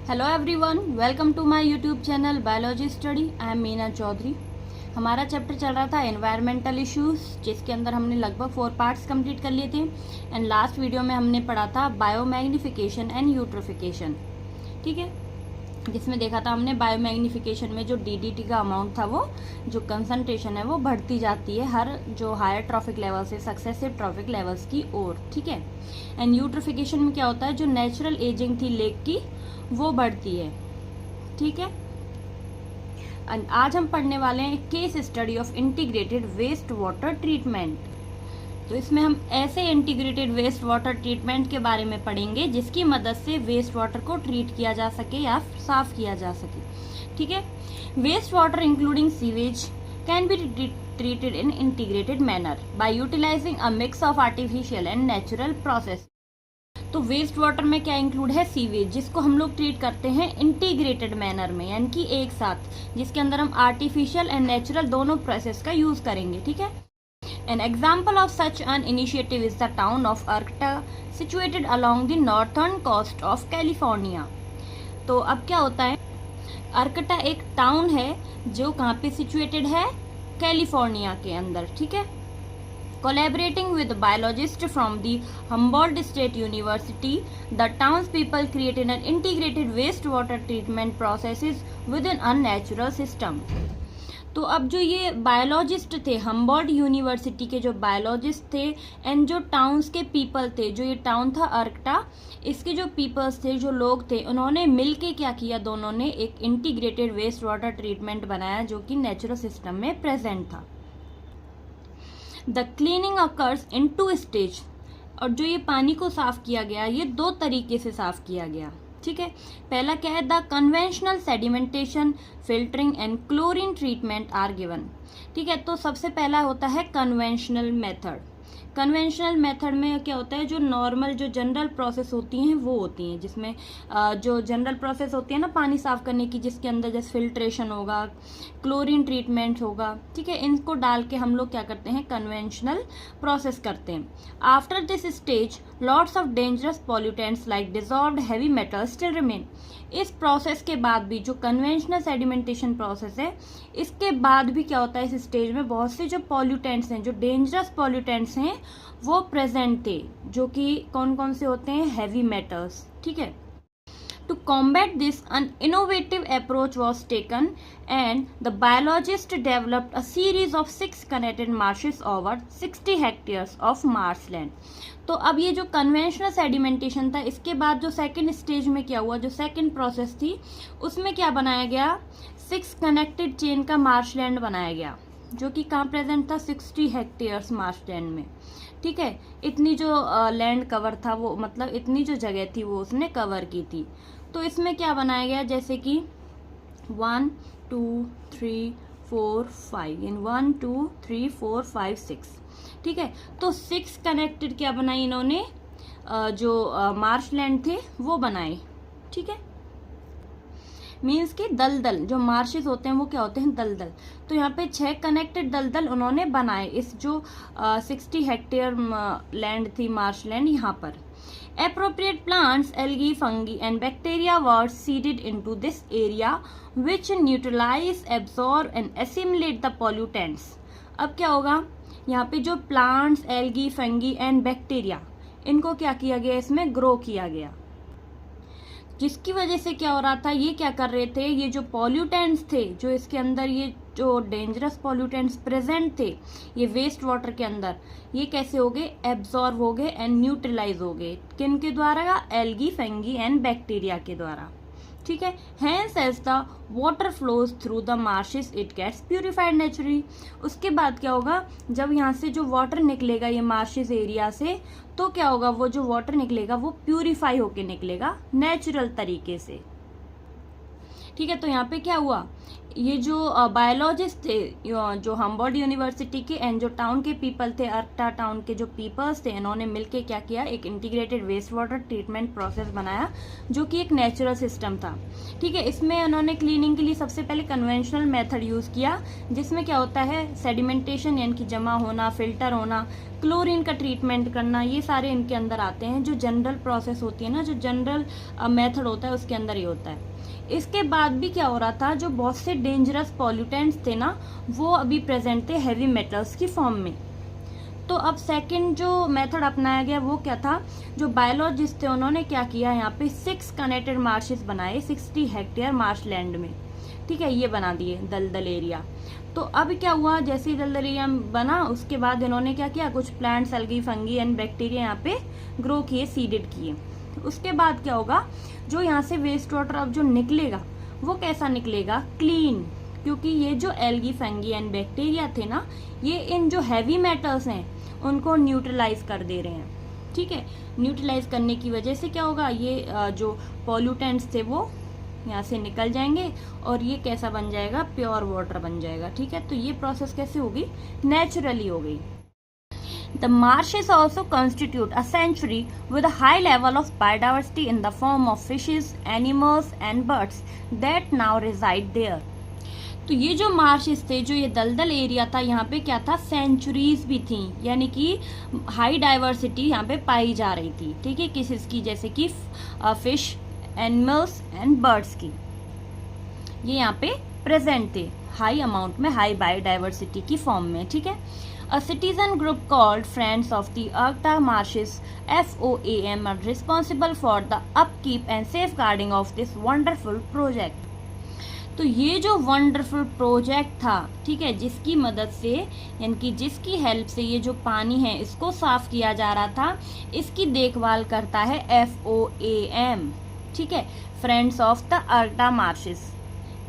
Hello everyone, welcome to my YouTube channel biology study. I am Meena Chaudhary. हमारा chapter चल रहा था एनवायरमेंटल इश्यूज, जिसके अंदर हमने लगभग 4 पार्ट्स कंप्लीट कर लिए थे। एंड लास्ट वीडियो में हमने पढ़ा था बायोमैग्निफिकेशन एंड यूट्रोफिकेशन, ठीक है, जिसमें देखा था हमने बायोमैग्निफिकेशन में जो डीडीटी का अमाउंट था, वो जो कंसंट्रेशन है वो बढ़ती जाती है हर जो हायर ट्रॉफिक लेवल से सक्सेसिव ट्रॉफिक लेवल्स की ओर, ठीक है। एंड यूट्रोफिकेशन में क्या होता है, जो नेचुरल एजिंग थी लेक की वो बढ़ती है, ठीक है। आज हम पढ़ने वाले हैं case study of integrated waste water treatment. तो इसमें हम ऐसे इंटीग्रेटेड वेस्ट वाटर ट्रीटमेंट के बारे में पढ़ेंगे जिसकी मदद से वेस्ट वाटर को ट्रीट किया जा सके या साफ किया जा सके, ठीक है। Waste water including sewage can be treated in integrated manner by utilising a mix of artificial and natural process. तो वेस्ट वाटर में क्या इंक्लूड है, सीवेज, जिसको हम लोग ट्रीट करते हैं इंटीग्रेटेड मैनर में, यानी कि एक साथ, जिसके अंदर हम आर्टिफिशियल एंड नेचुरल दोनों प्रोसेस का यूज करेंगे, ठीक है। An example of such an initiative is the town of Arcata, situated along the northern coast of California. तो अब क्या होता है, अर्कटा एक टाउन है जो कहाँ पे सिचुएटेड है, कैलिफोर्निया के अंदर, ठीक है। Collaborating with biologists from the Humboldt State University, the townspeople created an integrated wastewater treatment processes within a natural system. तो अब जो ये बायोलॉजिस्ट थे, हम्बोल्ट यूनिवर्सिटी के जो बायोलॉजिस्ट थे एंड जो टाउन्स के पीपल थे, जो ये टाउन था अर्कटा, इसके जो पीपल्स थे, जो लोग थे, उन्होंने मिलके क्या किया, दोनों ने एक इंटीग्रेटेड वेस्ट वाटर ट्रीटमेंट बनाया जो कि नेचुरल सिस्टम में प्रेजेंट था। The cleaning occurs in 2 stage, और जो ये पानी को साफ किया गया, ये 2 तरीके से साफ किया गया, ठीक है। पहला क्या है, the conventional sedimentation, filtering and chlorine treatment are given, ठीक है। तो सबसे पहला होता है कन्वेंशनल मेथड। कन्वेंशनल मेथड में क्या होता है, जो नॉर्मल जो जनरल प्रोसेस होती हैं वो होती हैं, जिसमें जो जनरल प्रोसेस होती है ना पानी साफ करने की, जिसके अंदर जैसे फिल्ट्रेशन होगा, क्लोरीन ट्रीटमेंट होगा, ठीक है, इनको डाल के हम लोग क्या करते हैं, कन्वेंशनल प्रोसेस करते हैं। After this stage lots of dangerous pollutants like dissolved heavy metals still remain. इस प्रोसेस के बाद भी, जो कन्वेंशनल सेडिमेंटेशन प्रोसेस है, इसके बाद भी क्या होता है, इस स्टेज में बहुत से जो पॉल्यूटेंट्स हैं, जो डेंजरस पॉल्यूटेंट्स हैं, वो प्रेजेंट थे, जो कि कौन कौन से होते हैं, हैवी मेटल्स, ठीक है। To combat this, an innovative approach was taken and the biologists developed a series of 6 connected marshes over 60 hectares of marshland. तो अब ये जो कन्वेंशनल सेडिमेंटेशन था, इसके बाद जो सेकंड स्टेज में क्या हुआ, जो सेकंड प्रोसेस थी, उसमें क्या बनाया गया, 6 कनेक्टेड चेन का मार्शलैंड बनाया गया, जो कि कहाँ प्रेजेंट था, 60 हेक्टेयर्स मार्शलैंड में, ठीक है। इतनी जो लैंड कवर था, वो मतलब इतनी जो जगह थी वो उसने कवर की थी। तो इसमें क्या बनाया गया, जैसे कि 1 2 3 4 5 इन 1 2 3 4 5 6, ठीक है। तो 6 कनेक्टेड क्या बनाई इन्होंने, जो मार्शलैंड थे वो बनाए, ठीक है। मीन्स कि दलदल, जो मार्शेस होते हैं वो क्या होते हैं, दलदल। तो यहाँ पे 6 कनेक्टेड दलदल उन्होंने बनाए, इस जो 60 हेक्टेयर लैंड थी, मार्शलैंड, यहाँ पर। Appropriate plants, algae, fungi and bacteria were seeded into this area which neutralize, absorb and assimilate the pollutants. अब क्या होगा, यहाँ पे जो plants, algae, fungi and bacteria, इनको क्या किया गया, इसमें ग्रो किया गया, जिसकी वजह से क्या हो रहा था, ये क्या कर रहे थे, ये जो पॉल्यूटेंट्स थे, जो इसके अंदर ये जो डेंजरस पॉल्यूटेंट्स प्रेजेंट थे ये वेस्ट वाटर के अंदर, ये कैसे हो गए, एब्जॉर्ब हो गए एंड न्यूट्रलाइज हो गए, किन के द्वारा, एल्गी, फंगी एंड बैक्टीरिया के द्वारा, ठीक है। Hence as the water flows through the marshes it gets purified naturally. उसके बाद क्या होगा, जब यहाँ से जो वाटर निकलेगा ये मार्शेस एरिया से, तो क्या होगा, वो जो वाटर निकलेगा वो प्यूरिफाई होके निकलेगा नेचुरल तरीके से, ठीक है। तो यहाँ पे क्या हुआ, ये जो बायोलॉजिस्ट थे जो हम्बोल्ट यूनिवर्सिटी के एंड जो टाउन के पीपल थे, अर्कटा टाउन के जो पीपल्स थे, इन्होंने मिलके क्या किया, एक integrated waste water treatment process बनाया जो कि एक नेचुरल सिस्टम था। ठीक है। इसमें उन्होंने क्लीनिंग के लिए सबसे पहले कन्वेंशनल मेथड यूज किया, जिसमें क्या होता है, सेडिमेंटेशन यानी कि जमा होना, फिल्टर होना, क्लोरीन का ट्रीटमेंट करना, ये सारे इनके अंदर आते हैं। जो जनरल प्रोसेस होती है ना, जो जनरल मेथड होता है उसके अंदर ये होता है। इसके बाद भी क्या हो रहा था, जो बहुत से डेंजरस पॉल्यूटेंट्स थे ना, वो अभी प्रेजेंट थे हैवी मेटल्स की फॉर्म में। तो अब सेकंड जो मेथड अपनाया गया वो क्या था, जो बायोलॉजिस्ट थे उन्होंने क्या किया, यहाँ पे 6 कनेक्टेड मार्शेस बनाए 60 हेक्टेयर मार्श लैंड में। ठीक है, ये बना दिए दलदल एरिया। तो अब क्या हुआ, जैसे ही दलदल एरिया बना उसके बाद इन्होंने क्या किया, कुछ plants, algae, fungi and bacteria यहाँ पे ग्रो किए, सीडेड किए। उसके बाद क्या होगा, जो यहाँ से वेस्ट वाटर अब जो निकलेगा वो कैसा निकलेगा, क्लीन, क्योंकि ये जो एल्गी, फंगी एंड बैक्टीरिया थे ना, ये इन जो हैवी मेटल्स हैं उनको न्यूट्रलाइज कर दे रहे हैं। ठीक है, न्यूट्रलाइज करने की वजह से क्या होगा, ये जो पॉल्यूटेंट्स थे वो यहाँ से निकल जाएंगे और ये कैसा बन जाएगा, प्योर वाटर बन जाएगा। ठीक है, तो ये प्रोसेस कैसे होगी, नेचुरली हो गई। The marshes also constitute a sanctuary with a high level of biodiversity in the form of fishes, animals and birds that now reside there. तो ये जो मार्शेस थे, जो ये दलदल एरिया था, यहाँ पे क्या था, सेंचुरीज भी थी, यानी कि हाई डाइवर्सिटी यहाँ पे पाई जा रही थी। ठीक है, किस की, जैसे कि फिश, एनिमल्स एंड बर्ड्स की, ये यहाँ पे प्रेजेंट थे हाई अमाउंट में, हाई बायोडाइवर्सिटी की फॉर्म में। ठीक है। A citizen group called Friends of the Arcta Marshes (FOAM) are responsible for the upkeep and safeguarding of this wonderful project. तो ये जो वंडरफुल प्रोजेक्ट था, ठीक है, जिसकी मदद से यानी कि जिसकी हेल्प से ये जो पानी है इसको साफ किया जा रहा था, इसकी देखभाल करता है FOAM। ठीक है, फ्रेंड्स ऑफ द अर्कटा मार्शेस।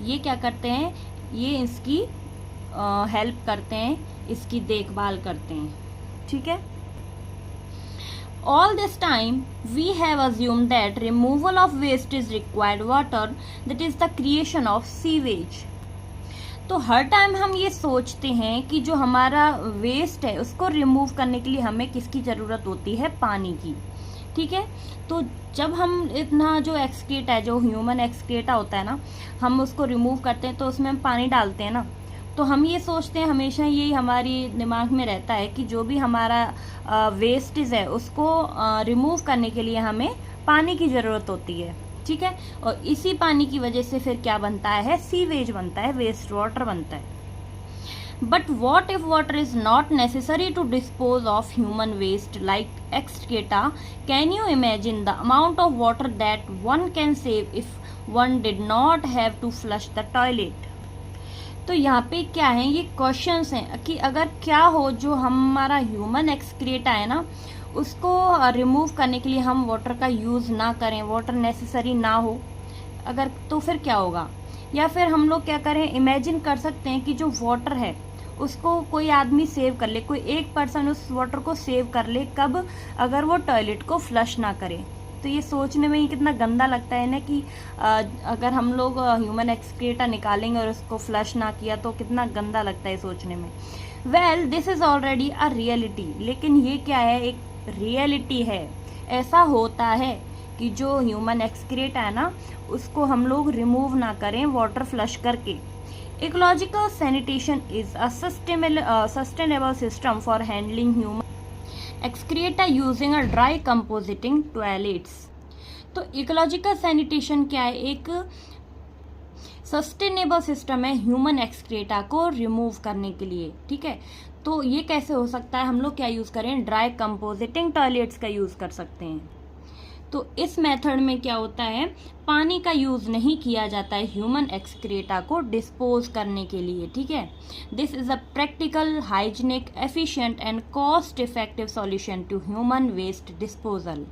ये क्या करते हैं, ये इसकी हेल्प करते हैं, इसकी देखभाल करते हैं। ठीक है। All this time we have assumed that removal of waste is required water, that is the creation of sewage. तो हर टाइम हम ये सोचते हैं कि जो हमारा वेस्ट है उसको रिमूव करने के लिए हमें किसकी ज़रूरत होती है, पानी की। ठीक है, तो जब हम इतना जो एक्सक्रीट है, जो ह्यूमन एक्सक्रीटा होता है ना, हम उसको रिमूव करते हैं तो उसमें हम पानी डालते हैं ना, तो हम ये सोचते हैं, हमेशा यही हमारी दिमाग में रहता है कि जो भी हमारा वेस्टेज है उसको रिमूव करने के लिए हमें पानी की ज़रूरत होती है। ठीक है, और इसी पानी की वजह से फिर क्या बनता है, सीवेज बनता है, वेस्ट वाटर बनता है। But what if water is not necessary to dispose of human waste like excreta? Can you imagine the amount of water that one can save if one did not have to flush the toilet? तो यहाँ पे क्या है, ये questions हैं कि अगर क्या हो, जो हमारा ह्यूमन एक्सक्रीटा है ना, उसको रिमूव करने के लिए हम वाटर का यूज़ ना करें, वाटर नेसेसरी ना हो अगर, तो फिर क्या होगा? या फिर हम लोग क्या करें, इमेजिन कर सकते हैं कि जो वाटर है उसको कोई आदमी सेव कर ले, कोई एक पर्सन उस वाटर को सेव कर ले, कब? अगर वो टॉयलेट को फ्लश ना करे। तो ये सोचने में ही कितना गंदा लगता है ना कि अगर हम लोग ह्यूमन एक्सक्रीटा निकालेंगे और उसको फ्लश ना किया तो कितना गंदा लगता है सोचने में। Well, this is already a reality. लेकिन ये क्या है, एक रियलिटी है। ऐसा होता है कि जो ह्यूमन एक्सक्रीटा है ना, उसको हम लोग रिमूव ना करें वाटर फ्लश करके। Ecological sanitation is a sustainable system for handling human excreta using a dry compositing toilets. तो इकोलॉजिकल सैनिटेशन क्या है, एक सस्टेनेबल सिस्टम है ह्यूमन एक्सक्रीटा को रिमूव करने के लिए। ठीक है, तो ये कैसे हो सकता है, हम लोग क्या यूज़ करें, ड्राई कंपोजिटिंग टॉयलेट्स का यूज़ कर सकते हैं। तो इस मेथड में क्या होता है, पानी का यूज़ नहीं किया जाता है ह्यूमन एक्सक्रीटा को डिस्पोज करने के लिए। ठीक है, this is a practical, hygienic, efficient and cost effective solution to human waste disposal.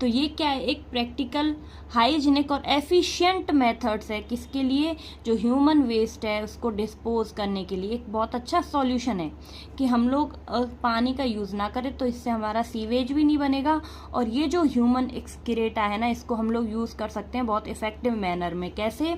तो ये क्या है, एक प्रैक्टिकल, हाइजीनिक और एफिशिएंट मेथड्स है किसके लिए, जो ह्यूमन वेस्ट है उसको डिस्पोज करने के लिए। एक बहुत अच्छा सॉल्यूशन है कि हम लोग पानी का यूज़ ना करें, तो इससे हमारा सीवेज भी नहीं बनेगा और ये जो ह्यूमन एक्सक्रेटा है ना, इसको हम लोग यूज़ कर सकते हैं बहुत इफेक्टिव मैनर में। कैसे?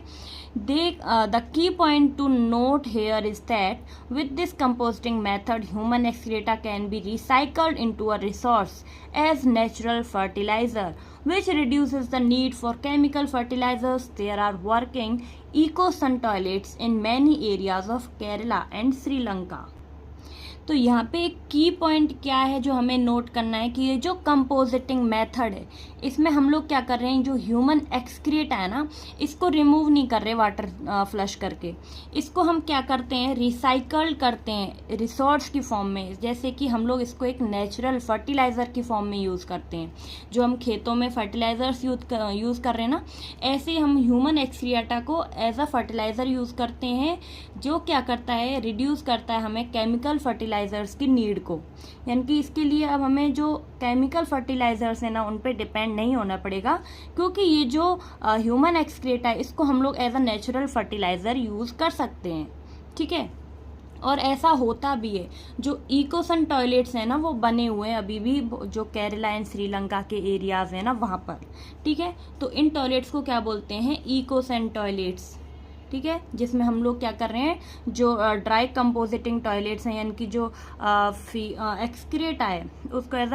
The key point to note here is that with this composting method human excreta can be recycled into a resource as natural fertiliser which reduces the need for chemical fertilizers. There are working eco-sun toilets in many areas of Kerala and Sri Lanka. तो यहाँ पे एक की point क्या है जो हमें note करना है कि ये जो कंपोजिटिंग मेथड है इसमें हम लोग क्या कर रहे हैं, जो ह्यूमन एक्सक्रीट है ना इसको रिमूव नहीं कर रहे वाटर फ्लश करके, इसको हम क्या करते हैं, रिसाइकल करते हैं रिसोर्स की फॉर्म में। जैसे कि हम लोग इसको एक नेचुरल फर्टिलाइज़र की फॉर्म में यूज़ करते हैं, जो हम खेतों में फर्टिलाइजर्स यूज़ कर रहे हैं ना, ऐसे हम ह्यूमन एक्सक्रिएटा को एज अ फर्टिलाइज़र यूज़ करते हैं, जो क्या करता है, रिड्यूस करता है हमें केमिकल फर्टिलाइजर्स की नीड को। यानी कि इसके लिए अब हमें जो केमिकल फर्टिलाइजर्स है ना उन पे डिपेंड नहीं होना पड़ेगा, क्योंकि ये जो ह्यूमन एक्सक्रीट है इसको हम लोग as a natural fertiliser use कर सकते हैं। ठीक है, और ऐसा होता भी है। जो इकोसन टॉयलेट्स हैं ना वो बने हुए हैं अभी भी जो केरला एंड श्रीलंका के एरियाज हैं ना वहाँ पर। ठीक है, तो इन टॉयलेट्स को क्या बोलते हैं, इकोसन टॉयलेट्स। ठीक है, जिसमें हम लोग क्या कर रहे हैं, जो ड्राई कंपोजिटिंग टॉयलेट्स हैं यानी कि जो एक्सक्रेट आए उसको एज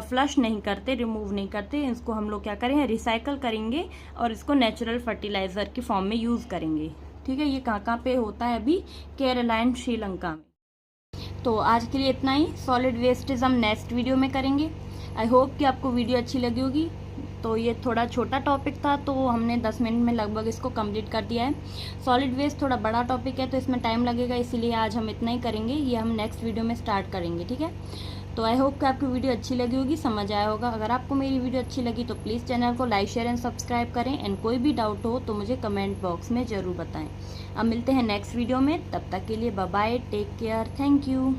फ्लश नहीं करते, रिमूव नहीं करते, इसको हम लोग क्या करें, रिसाइकल करेंगे और इसको नेचुरल फर्टिलाइजर की फॉर्म में यूज़ करेंगे। ठीक है, ये कहाँ पे होता है अभी, केरला एंड श्रीलंका में। तो आज के लिए इतना ही, सॉलिड वेस्टेज हम नेक्स्ट वीडियो में करेंगे। आई होप कि आपको वीडियो अच्छी लगी होगी। तो ये थोड़ा छोटा टॉपिक था तो हमने 10 मिनट में लगभग इसको कंप्लीट कर दिया है। सॉलिड वेस्ट थोड़ा बड़ा टॉपिक है तो इसमें टाइम लगेगा, इसीलिए आज हम इतना ही करेंगे, ये हम नेक्स्ट वीडियो में स्टार्ट करेंगे। ठीक है, तो आई होप कि आपको वीडियो अच्छी लगी होगी, समझ आया होगा। अगर आपको मेरी वीडियो अच्छी लगी तो प्लीज़ चैनल को लाइक शेयर एंड सब्सक्राइब करें, एंड कोई भी डाउट हो तो मुझे कमेंट बॉक्स में ज़रूर बताएं। अब मिलते हैं नेक्स्ट वीडियो में, तब तक के लिए bye bye, take care, thank you.